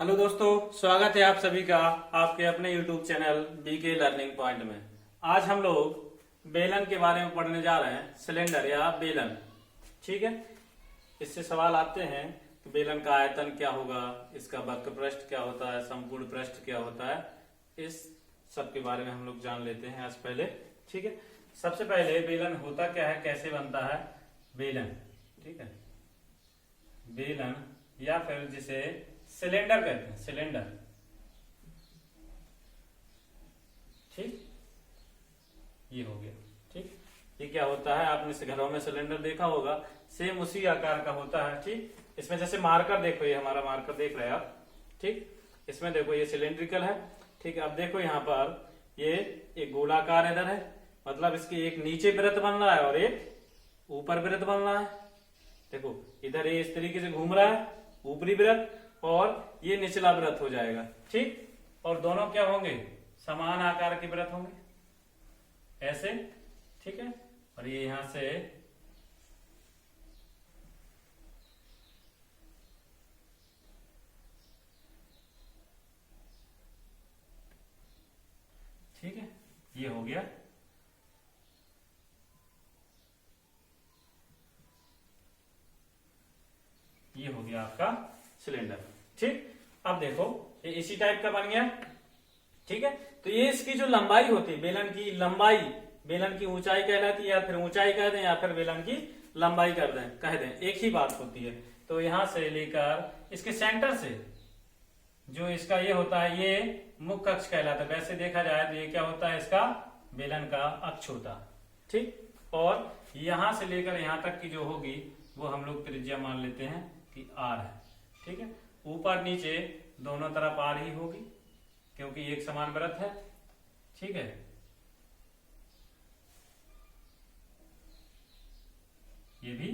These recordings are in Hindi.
हेलो दोस्तों, स्वागत है आप सभी का आपके अपने YouTube channel BK learning point में। आज हम लोग बेलन के बारे में पढ़ने जा रहे हैं, सिलेंडर या बेलन। ठीक है, इससे सवाल आते हैं कि बेलन का आयतन क्या होगा, इसका वक्र पृष्ठ क्या होता है, संपूर्ण पृष्ठ क्या होता है, इस सब के बारे में हम लोग जान लेते हैं आज पहले। ठीक है, सबसे पहले बेलन होता क्या है, कैसे बनता है बेलन। ठीक है, बेलन या फिर जिसे सिलेंडर कहते हैं, सिलेंडर। ठीक, ये हो गया। ठीक, ये क्या होता है, आपने घरों में सिलेंडर देखा होगा, सेम उसी आकार का होता है। ठीक, इसमें जैसे मार्कर देखो, ये हमारा मार्कर देख रहे हैं आप। ठीक, इसमें देखो ये सिलेंड्रिकल है। ठीक है, अब देखो यहाँ पर ये एक गोलाकार इधर है, मतलब इसकी एक नीचे वृत्त बन रहा है और एक ऊपर वृत्त बन रहा है। देखो इधर ये इस तरीके से घूम रहा है, ऊपरी वृत्त, और ये निचला वृत्त हो जाएगा। ठीक, और दोनों क्या होंगे, समान आकार के वृत्त होंगे ऐसे। ठीक है, और ये यहां से ठीक है, ये हो गया। ये हो गया आपका सिलेंडर। ठीक, अब देखो ये इसी टाइप का बन गया। ठीक है, तो ये इसकी जो लंबाई होती है, बेलन की लंबाई, बेलन की ऊंचाई कहलाती है, या फिर ऊंचाई कह दें या फिर बेलन की लंबाई कह दें, एक ही बात होती है। तो यहां से लेकर इसके सेंटर से जो इसका ये होता है, ये मुख्य अक्ष कहलाता है। वैसे देखा जाए तो ये क्या होता है, इसका बेलन का अक्ष होता है। ठीक, और यहां से लेकर यहां तक की जो होगी वो हम लोग त्रिज्या मान लेते हैं कि आर है। ठीक है, ऊपर नीचे दोनों तरफ आर ही होगी क्योंकि एक समान वृत्त है। ठीक है, ये भी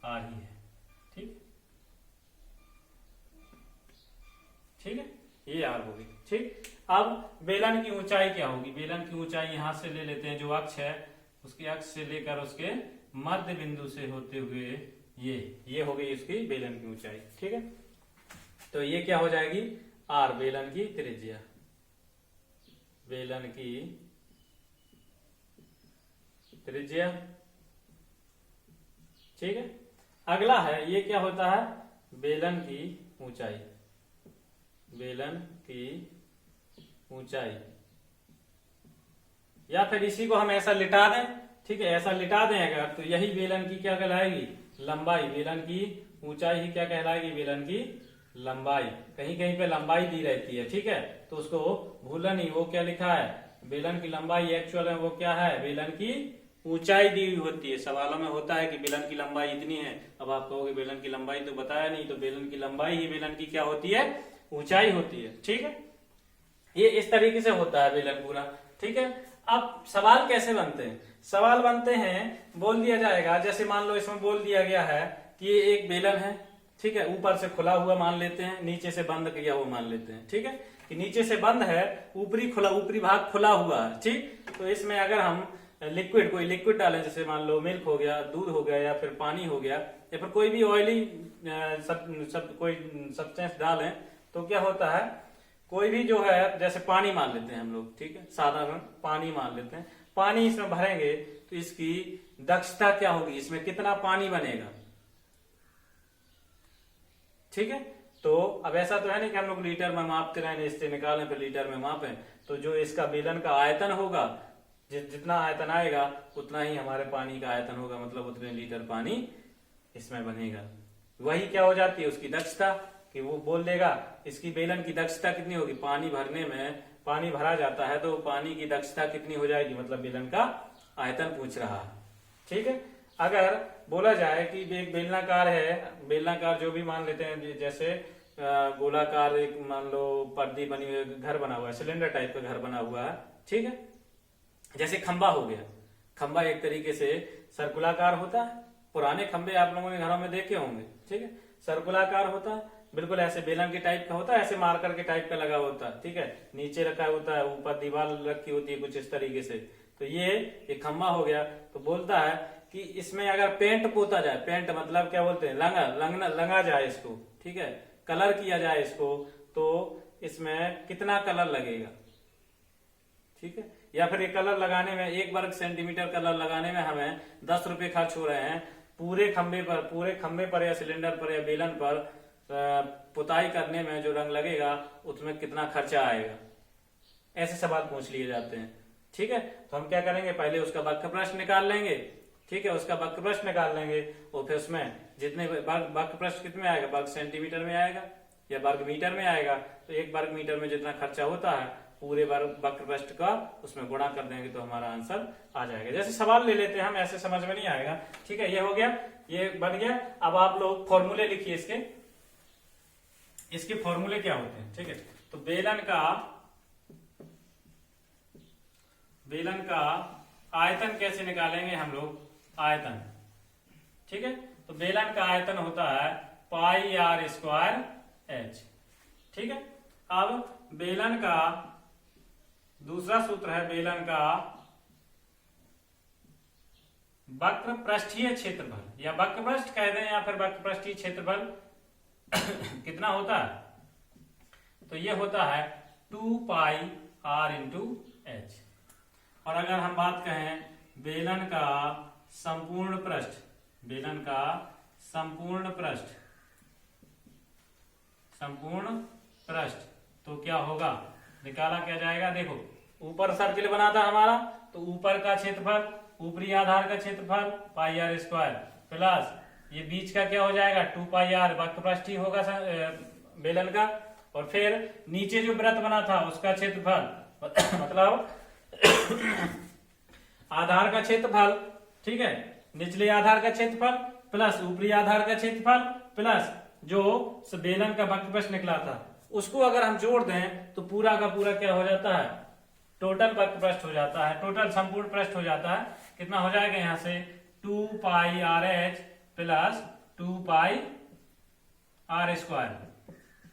आर ही है। ठीक, ठीक है, ये आर होगी। ठीक, अब बेलन की ऊंचाई क्या होगी, बेलन की ऊंचाई यहां से ले लेते हैं, जो अक्ष है उसके अक्ष से लेकर उसके मध्य बिंदु से होते हुए ये हो गई इसकी बेलन की ऊंचाई। ठीक है, तो ये क्या हो जाएगी, आर, बेलन की त्रिज्या, बेलन की त्रिज्या। ठीक है, अगला है, ये क्या होता है, बेलन की ऊंचाई, बेलन की ऊंचाई, या फिर इसी को हम ऐसा लिटा दें। ठीक है, ऐसा लिटा दें अगर, तो यही बेलन की क्या कहलाएगी, लंबाई। बेलन की ऊंचाई ही क्या कहलाएगी, बेलन की लंबाई। कहीं कहीं पे लंबाई दी रहती है। ठीक है, तो उसको भूलना नहीं, वो क्या लिखा है, बेलन की लंबाई एक्चुअल में वो क्या है, बेलन की ऊंचाई दी हुई होती है। सवालों में होता है कि बेलन की लंबाई इतनी है, अब आप कहोगे बेलन की लंबाई तो बताया नहीं, तो बेलन की लंबाई ही बेलन की क्या होती है, ऊंचाई होती है। ठीक है, ये इस तरीके से होता है बेलन पूरा। ठीक है, अब सवाल कैसे बनते हैं, सवाल बनते हैं, बोल दिया जाएगा, जैसे मान लो इसमें बोल दिया गया है कि ये एक बेलन है। ठीक है, ऊपर से खुला हुआ मान लेते हैं, नीचे से बंद किया हुआ मान लेते हैं। ठीक है, कि नीचे से बंद है, ऊपरी भाग खुला हुआ है। ठीक, तो इसमें अगर हम कोई लिक्विड डालें, जैसे मान लो मिल्क हो गया, दूध हो गया, या फिर पानी हो गया, या फिर कोई भी ऑयली कोई सब्सटेंस डालें, तो क्या होता है, कोई भी जो है, जैसे पानी मान लेते हैं हम लोग। ठीक है, साधारण पानी मान लेते हैं, पानी इसमें भरेंगे तो इसकी दक्षता क्या होगी, इसमें कितना पानी बनेगा। ठीक है, तो अब ऐसा तो है नहीं कि हम लोग लीटर में मापते रहें, इससे निकालें फिर लीटर में मापें। तो जो इसका बेलन का आयतन होगा, जितना आयतन आएगा उतना ही हमारे पानी का आयतन होगा, मतलब उतने लीटर पानी इसमें बनेगा। वही क्या हो जाती है, उसकी दक्षता, कि वो बोल देगा इसकी बेलन की दक्षता कितनी होगी, पानी भरने में, पानी भरा जाता है तो पानी की दक्षता कितनी हो जाएगी, मतलब बेलन का आयतन पूछ रहा है। ठीक है, अगर बोला जाए कि एक बेलनाकार है, बेलनाकार जो भी मान लेते हैं, जैसे गोलाकार एक मान लो पर्दी बनी हुई, घर बना हुआ है, सिलेंडर टाइप का घर बना हुआ है। ठीक है, जैसे खंबा हो गया, खंबा एक तरीके से सर्कुलाकार होता है, पुराने खंबे आप लोगों ने घरों में देखे होंगे। ठीक है, सर्कुलाकार होता है, बिल्कुल ऐसे बेलन के टाइप का होता है, ऐसे मार्कर के टाइप का लगा होता है। ठीक है, नीचे रखा होता है, ऊपर दीवार रखी होती है कुछ इस तरीके से। तो ये खंबा हो गया। तो बोलता है कि इसमें अगर पेंट पोता जाए, पेंट मतलब क्या बोलते हैं, लंगा जाए इसको। ठीक है, कलर किया जाए इसको, तो इसमें कितना कलर लगेगा, ठीक है। या फिर ये कलर लगाने में 1 वर्ग सेंटीमीटर कलर लगाने में हमें 10 रुपए खर्च हो रहे हैं, पूरे खंबे पर या सिलेंडर पर या बेलन पर पुताई करने में जो रंग लगेगा उसमें कितना खर्चा आएगा, ऐसे सवाल पूछ लिए जाते हैं, ठीक है। तो हम क्या करेंगे, पहले उसका वक्र प्रश्न निकाल लेंगे, ठीक है। उसका वक्र प्रश्न निकाल लेंगे और फिर उसमें जितने वक्र प्रश्न कितने में आएगा, वर्ग सेंटीमीटर में आएगा या वर्ग मीटर में आएगा, तो 1 वर्ग मीटर में जितना खर्चा होता है पूरे वक्र प्रश्न का उसमें गुणा कर देंगे तो हमारा आंसर आ जाएगा। जैसे सवाल ले लेते हैं हम, ऐसे समझ में नहीं आएगा, ठीक है। ये हो गया, ये बन गया। अब आप लोग फॉर्मूले लिखिए इसके फॉर्मूले क्या होते हैं, ठीक है। तो बेलन का आयतन कैसे निकालेंगे हम लोग, आयतन, ठीक है। तो बेलन का आयतन होता है पाई आर स्क्वायर एच, ठीक है। अब बेलन का दूसरा सूत्र है, बेलन का वक्र पृष्ठीय क्षेत्रफल या वक्र पृष्ठ कह दें या फिर वक्र पृष्ठीय क्षेत्रफल कितना होता है, तो ये होता है 2 पाई आर इंटू एच। और अगर हम बात कहें बेलन का संपूर्ण पृष्ठ, बेलन का संपूर्ण पृष्ठ तो क्या होगा, निकाला क्या जाएगा, देखो ऊपर सर्किल बना था हमारा, तो ऊपर का क्षेत्रफल, ऊपरी आधार का क्षेत्रफल पाई आर स्क्वायर प्लस ये बीच का क्या हो जाएगा 2 पाई आर वक्र पृष्ठ ही होगा बेलन का, और फिर नीचे जो वृत्त बना था उसका क्षेत्रफल मतलब आधार का क्षेत्रफल, ठीक है, निचले आधार का क्षेत्रफल प्लस ऊपरी आधार का क्षेत्रफल प्लस जो बेलन का वक्र पृष्ठ निकला था उसको अगर हम जोड़ दें तो पूरा का पूरा क्या हो जाता है, टोटल वक्र पृष्ठ हो जाता है, टोटल संपूर्ण पृष्ठ हो जाता है। कितना हो जाएगा यहां से 2 pi r h plus 2 pi r square,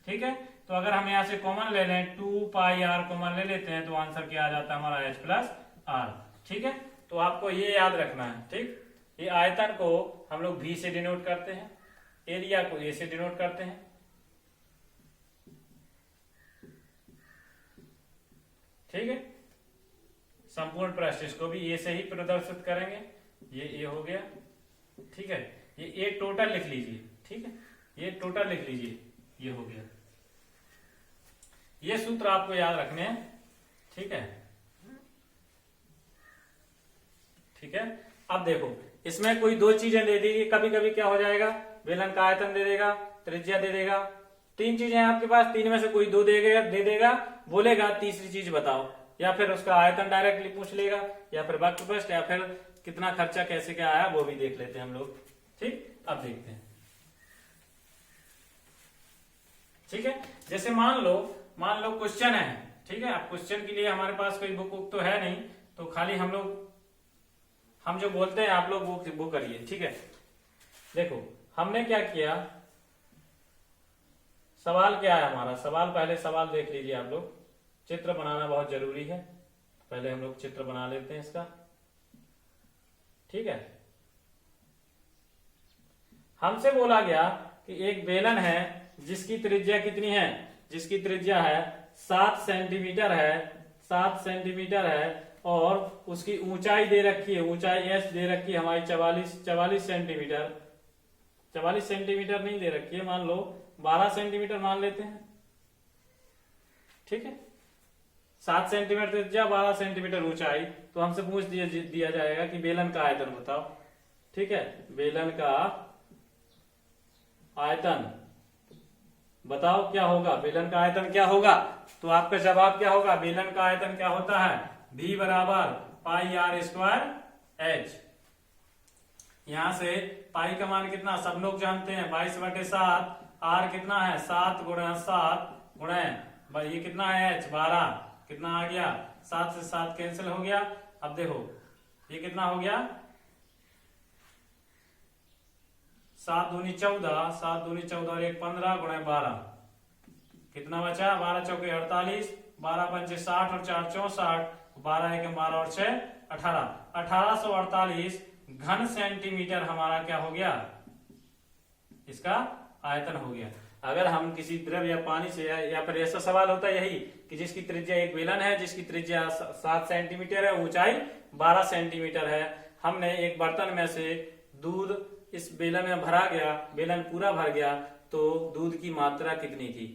ठीक है। तो अगर हम यहां से कॉमन ले लें 2 पाई आर कॉमन ले लेते हैं तो आंसर क्या आ जाता है हमारा एच प्लस आर, ठीक है। तो आपको ये याद रखना है, ठीक। ये आयतन को हम लोग V से डिनोट करते हैं, एरिया को A से डिनोट करते हैं, ठीक है। संपूर्ण पृष्ठ इसको भी A से ही प्रदर्शित करेंगे, ये A हो गया, ठीक है। ये A टोटल लिख लीजिए, ठीक है, ये टोटल लिख लीजिए, ये हो गया। ये सूत्र आपको याद रखने हैं, ठीक है, ठीक है। अब देखो इसमें कोई 2 चीजें दे दी, कभी कभी क्या हो जाएगा, बेलन का आयतन दे देगा, त्रिज्या दे देगा, 3 चीजें हैं आपके पास, 3 में से कोई 2 दे देगा, बोलेगा तीसरी चीज बताओ, या फिर उसका आयतन डायरेक्टली पूछ लेगा, या फिर वक्र पृष्ठ, या फिर कितना खर्चा कैसे क्या आया वो भी देख लेते हैं हम लोग, ठीक। अब देखते हैं, ठीक है। जैसे मान लो क्वेश्चन है, ठीक है। अब क्वेश्चन के लिए हमारे पास कोई बुक तो है नहीं, तो खाली हम जो बोलते हैं आप लोग वो करिए, ठीक है। देखो हमने क्या किया, सवाल क्या है हमारा, पहले सवाल देख लीजिए आप लोग, चित्र बनाना बहुत जरूरी है, पहले हम लोग चित्र बना लेते हैं इसका, ठीक है। हमसे बोला गया कि एक बेलन है जिसकी त्रिज्या कितनी है, जिसकी त्रिज्या है 7 सेंटीमीटर है, 7 सेंटीमीटर है, और उसकी ऊंचाई दे रखी है, ऊंचाई एस दे रखी है हमारी 44 सेंटीमीटर, 44 सेंटीमीटर नहीं दे रखी है, मान लो 12 सेंटीमीटर मान लेते हैं, ठीक है। 7 सेंटीमीटर त्रिज्या, 12 सेंटीमीटर ऊंचाई, तो हमसे पूछ दिया जाएगा कि बेलन का आयतन बताओ, ठीक है। बेलन का आयतन बताओ क्या होगा, बेलन का आयतन क्या होगा, तो आपका जवाब क्या होगा, बेलन का आयतन क्या होता है, V बराबर पाई आर स्क्वायर एच। यहां से पाई का मान कितना सब लोग जानते हैं 22/7, आर कितना है 7 गुणा 7 गुणा ये कितना है h 12, कितना आ गया 7 से 7 कैंसिल हो गया। अब देखो ये कितना हो गया 7 दूनी 14, 7 दूनी 14 और 1 15 गुणा 12, कितना बचा 12 चौके 48, 12 पंचे 60 और 4 64, 12 1 12 और 6 18, 1848 घन सेंटीमीटर हमारा क्या हो गया, इसका आयतन हो गया। अगर हम किसी द्रव या पानी से या फिर ऐसा सवाल होता है यही कि जिसकी त्रिज्या एक बेलन है, जिसकी त्रिज्या 7 सेंटीमीटर है, ऊंचाई 12 सेंटीमीटर है। हमने एक बर्तन में से दूध इस बेलन में भरा गया, बेलन पूरा भर गया, तो दूध की मात्रा कितनी थी?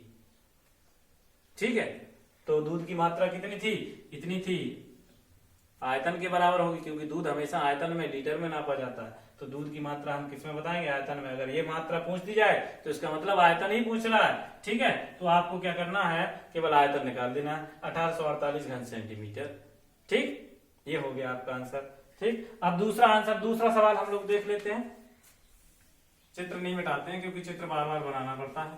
ठीक है, तो दूध की मात्रा कितनी थी? इतनी थी। आयतन के बराबर होगी, क्योंकि दूध हमेशा आयतन में, लीटर में नापा जाता है। तो दूध की मात्रा हम किस में बताएंगे? आयतन में। अगर ये मात्रा पूछ दी जाए तो इसका मतलब आयतन ही पूछ रहा है। ठीक है, तो आपको क्या करना है? केवल आयतन निकाल देना है, 1848 घन सेंटीमीटर। ठीक, ये हो गया आपका आंसर। ठीक, अब दूसरा आंसर, दूसरा सवाल हम लोग देख लेते हैं। चित्र नहीं मिटाते हैं क्योंकि चित्र बार बार बनाना पड़ता है।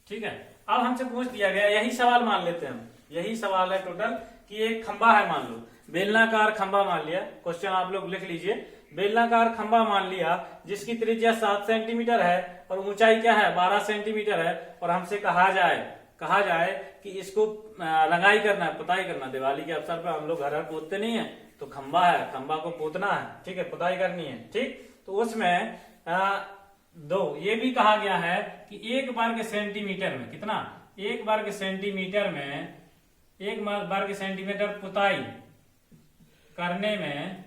ठीक है, अब हमसे पूछ दिया गया, यही सवाल मान लेते हैं हम, यही सवाल है टोटल कि एक खंबा है, मान लो बेलनाकार खंबा मान लिया। क्वेश्चन आप लोग लिख लीजिए, बेलनाकार खंबा मान लिया जिसकी त्रिज्या 7 सेंटीमीटर है और ऊंचाई क्या है? 12 सेंटीमीटर है। और हमसे कहा जाए कि इसको रंगाई करना है, पुताई करना। दिवाली के अवसर पर हम लोग घर पोतते नहीं है, तो खंबा है, खंबा को पोतना है। ठीक है, पुताई करनी है। ठीक, तो उसमें ये भी कहा गया है कि 1 वर्ग सेंटीमीटर में कितना? 1 वर्ग सेंटीमीटर में, 1 वर्ग सेंटीमीटर पुताई करने में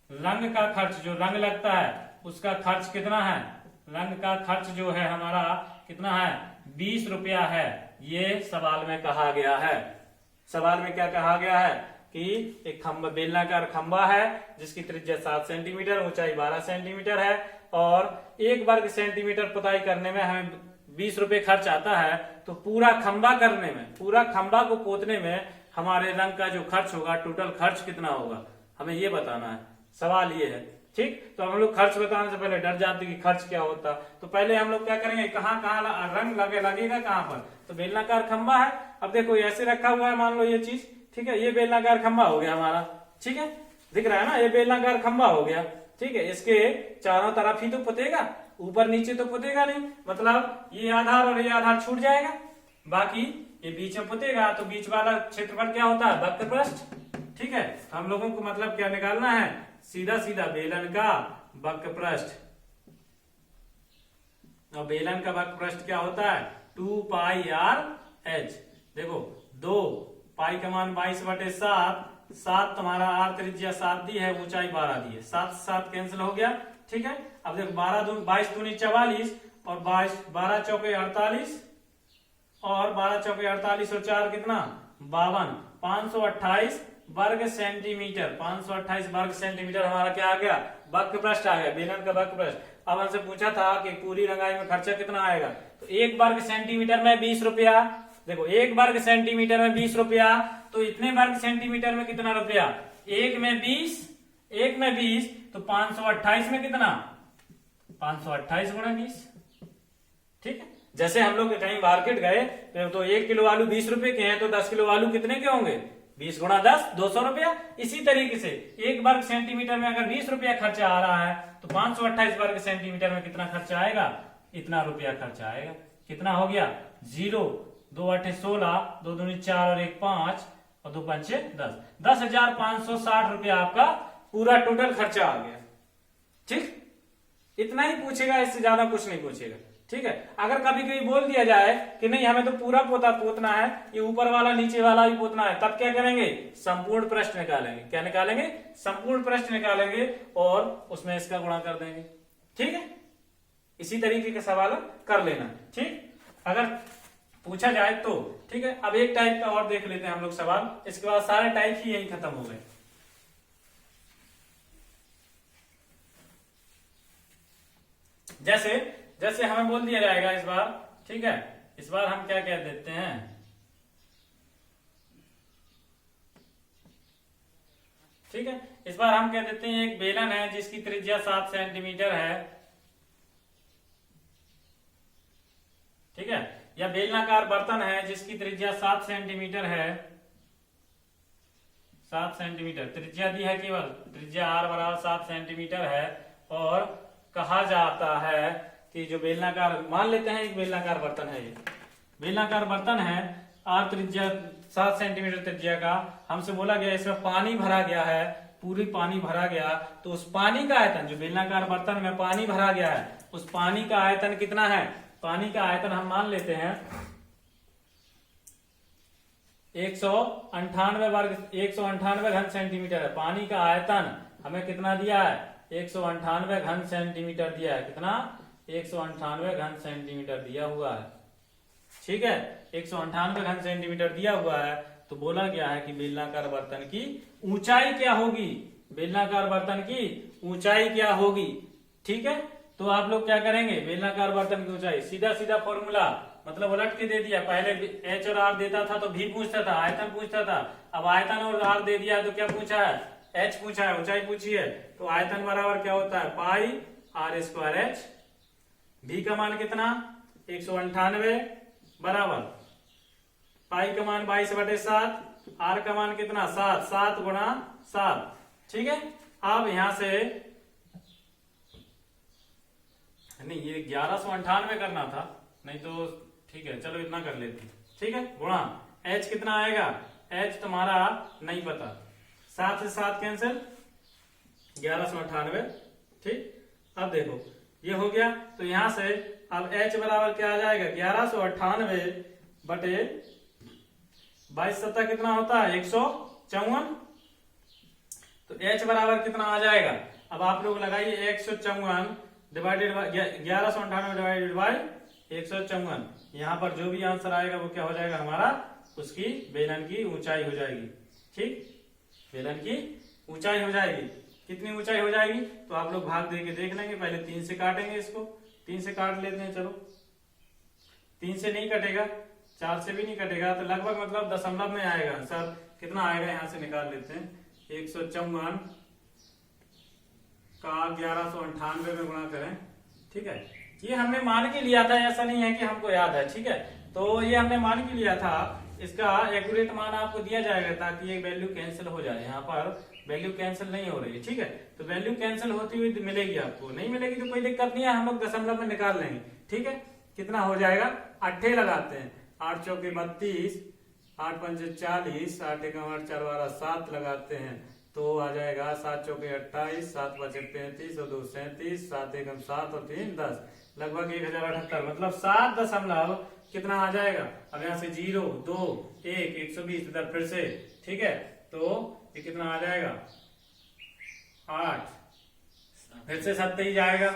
रंग का खर्च, जो रंग लगता है उसका खर्च कितना है? रंग का खर्च जो है हमारा कितना है? 20 रुपया है। ये सवाल में कहा गया है। सवाल में क्या कहा गया है कि एक खंबा, बेलनाकार खंबा है जिसकी त्रिज्या 7 सेंटीमीटर, ऊंचाई 12 सेंटीमीटर है और 1 वर्ग सेंटीमीटर पुताई करने में हमें 20 रुपए खर्च आता है। तो पूरा खंबा करने में, पूरा खंबा को पोतने में हमारे रंग का जो खर्च होगा, टोटल खर्च कितना होगा, हमें ये बताना है। सवाल ये है। ठीक, तो हम लोग खर्च बताने से पहले डर जाते कि खर्च क्या होता। तो पहले हम लोग क्या करेंगे, कहाँ कहाँ रंग लगेगा कहाँ पर? तो बेलनाकार खंबा है। अब देखो ऐसे रखा हुआ है, मान लो ये चीज। ठीक है, ये बेलनाकार खंबा हो गया हमारा। ठीक है, दिख रहा है ना, ये बेलनाकार खंबा हो गया। ठीक है, इसके चारों तरफ ही तो पुतेगा, ऊपर नीचे तो पुतेगा नहीं। मतलब ये आधार और ये आधार छूट जाएगा, बाकी ये बीच में पुतेगा। तो बीच वाला क्षेत्रफल क्या होता है? वक्र पृष्ठ। ठीक है, हम लोगों को मतलब क्या निकालना है? सीधा सीधा बेलन का वक्र पृष्ठ। और बेलन का वक्र पृष्ठ क्या होता है? 2 पाई r h। देखो 2 पाई का मान 22/7, 7 तुम्हारा r त्रिज्या 7 दी है, ऊंचाई 12 दी है, 7 7 कैंसिल हो गया। ठीक है, अब देखो 22 दूनी 44 और 12 चौके 48 और 12 चौके 48 और 4 कितना? 52, 528 वर्ग सेंटीमीटर। 528 वर्ग सेंटीमीटर हमारा क्या आ गया? वक्र पृष्ठ आ गया, बेलन का वक्र पृष्ठ। अब हमसे पूछा था कि पूरी रंगाई में खर्चा कितना आएगा, तो 1 वर्ग सेंटीमीटर में 20 रुपया। देखो 1 वर्ग सेंटीमीटर में 20 रुपया, तो इतने वर्ग सेंटीमीटर में कितना रुपया? 1 में 20, तो 528 में कितना? 528 गुणा 20। ठीक है, जैसे हम लोग कहीं मार्केट गए तो 1 किलो आलू 20 रुपए के हैं, तो 10 किलो आलू कितने के होंगे? 20 गुणा 10, 200 रुपया। इसी तरीके से 1 वर्ग सेंटीमीटर में अगर 20 रुपया खर्चा आ रहा है, तो 528 वर्ग सेंटीमीटर में कितना खर्चा आएगा? इतना रुपया खर्चा आएगा। कितना हो गया? 0, 2 8 16, 2 दूनी 4 और 1 5 और 2 5 10, 10,560 रुपया आपका पूरा टोटल खर्चा आ गया। ठीक, इतना ही पूछेगा, इससे ज्यादा कुछ नहीं पूछेगा। ठीक है, अगर कभी कभी बोल दिया जाए कि नहीं हमें तो पूरा पोतना है, ये ऊपर वाला नीचे वाला भी पोतना है, तब क्या करेंगे? संपूर्ण पृष्ठ निकालेंगे। क्या निकालेंगे? संपूर्ण पृष्ठ निकालेंगे और उसमें इसका गुणा कर देंगे। ठीक है, इसी तरीके के सवाल कर लेना। ठीक, अगर पूछा जाए तो। ठीक है, अब एक टाइप का और देख लेते हैं हम लोग सवाल, इसके बाद सारे टाइप ही यही खत्म हो गए। जैसे हमें बोल दिया जाएगा इस बार। ठीक है, इस बार हम क्या कह देते हैं? ठीक है, इस बार हम कह देते हैं एक बेलन है जिसकी त्रिज्या 7 सेंटीमीटर है। ठीक है, या बेलनाकार बर्तन है जिसकी त्रिज्या 7 सेंटीमीटर है। 7 सेंटीमीटर त्रिज्या दी है, केवल त्रिज्या r बराबर 7 सेंटीमीटर है। और कहा जाता है कि जो बेलनाकार, मान लेते हैं एक बेलनाकार बर्तन है, ये बेलनाकार बर्तन है, r त्रिज्या 7 सेंटीमीटर त्रिज्या का। हमसे बोला गया इसमें पानी भरा गया है पूरी पानी भरा गया तो उस पानी का आयतन, जो बेलनाकार बर्तन में पानी भरा गया है, उस पानी का आयतन कितना है? पानी का आयतन हम मान लेते हैं 198 वर्ग 198 घन सेंटीमीटर है। पानी का आयतन हमें कितना दिया है? 198 घन सेंटीमीटर दिया है। कितना? 198 घन सेंटीमीटर दिया हुआ है। ठीक है, 198 घन सेंटीमीटर दिया हुआ है। तो बोला गया है कि बेलनाकार बर्तन की ऊंचाई क्या होगी? बेलनाकार बर्तन की ऊंचाई क्या होगी? ठीक है, तो आप लोग क्या करेंगे? बेलनाकार बर्तन की ऊंचाई सीधा सीधा फॉर्मूला, मतलब उलट के दे दिया। पहले एच और आर देता था तो भी पूछता था, आयतन पूछता था। अब आयतन और आर दे दिया तो क्या पूछा है? एच पूछा है, ऊंचाई पूछी है। तो आयतन बराबर क्या होता है? पाई आर स्क्वायर एच। भी का मान कितना? 198 बराबर पाई का मान 22/7, आर का मान कितना? 7, 7 गुणा 7। ठीक है, अब यहां से नहीं, ये 1198 करना था, नहीं तो ठीक है, चलो इतना कर लेते हैं। ठीक है, गुणा एच कितना आएगा? एच तुम्हारा नहीं पता, 7 से 7 कैंसिल, 1198। ठीक, अब देखो ये हो गया। तो यहां से अब एच बराबर क्या आ जाएगा? 1198 बटे 22 सत्ता कितना होता है? 154। तो एच बराबर कितना आ जाएगा? अब आप लोग लगाइए 154 डिवाइडेड बाई 1198 डिवाइडेड बाई 154। यहाँ पर जो भी आंसर आएगा वो क्या हो जाएगा हमारा? उसकी बेलन की ऊंचाई हो जाएगी। ठीक, बेलन की ऊंचाई हो जाएगी। कितनी ऊंचाई हो जाएगी? तो आप लोग भाग दे के देख लेंगे। पहले 3 से काटेंगे इसको, 3 से काट लेते हैं। चलो 3 से नहीं कटेगा, 4 से भी नहीं कटेगा, तो लगभग मतलब दशमलव में आएगा आंसर। कितना आएगा यहाँ से निकाल लेते हैं। 154 का 1198 में गुणा करें। ठीक है, ये हमने मान के लिया था, ऐसा नहीं है कि हमको याद है। ठीक है, तो ये हमने मान के लिया था। इसका एक्यूरेट मान आपको दिया जाएगा ताकि ये वैल्यू कैंसिल हो जाए। यहाँ पर वैल्यू कैंसिल नहीं हो रही है। ठीक है, तो वैल्यू कैंसिल होती हुई मिलेगी आपको, नहीं मिलेगी तो कोई दिक्कत नहीं है, हम लोग दशमलव में निकाल लेंगे। ठीक है, कितना हो जाएगा? 8 लगाते हैं, 8 चौके 32, 8 पंचे 40, 8 एकम 8 4 12 7 लगाते हैं तो आ जाएगा 7 चौके 28, 7 बचे 35 और 2 37, 7 एकम 7 और 3 10, लगभग 1078। मतलब 7 दशमलव कितना आ जाएगा? अब यहाँ से 0 2 1 120 इधर फिर से। ठीक है, तो ये कितना आ जाएगा? 8, फिर से 7 जाएगा।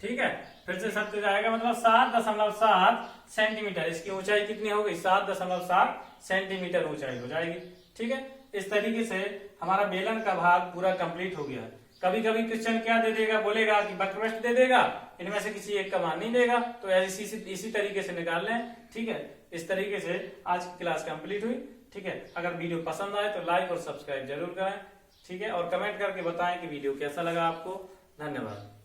ठीक है, फिर से 7 जाएगा, मतलब 7.7 सेंटीमीटर। इसकी ऊंचाई कितनी हो गई? 7.7 सेंटीमीटर ऊंचाई हो जाएगी। ठीक है, इस तरीके से हमारा बेलन का भाग पूरा कंप्लीट हो गया। कभी कभी क्वेश्चन क्या दे देगा? बोलेगा कि बटरवेस्ट दे देगा, इनमें से किसी एक का मान नहीं देगा, तो इसी तरीके से निकाल लें। ठीक है, इस तरीके से आज की क्लास कंप्लीट हुई। ठीक है, अगर वीडियो पसंद आए तो लाइक और सब्सक्राइब जरूर करें। ठीक है, और कमेंट करके बताएं कि वीडियो कैसा लगा आपको। धन्यवाद।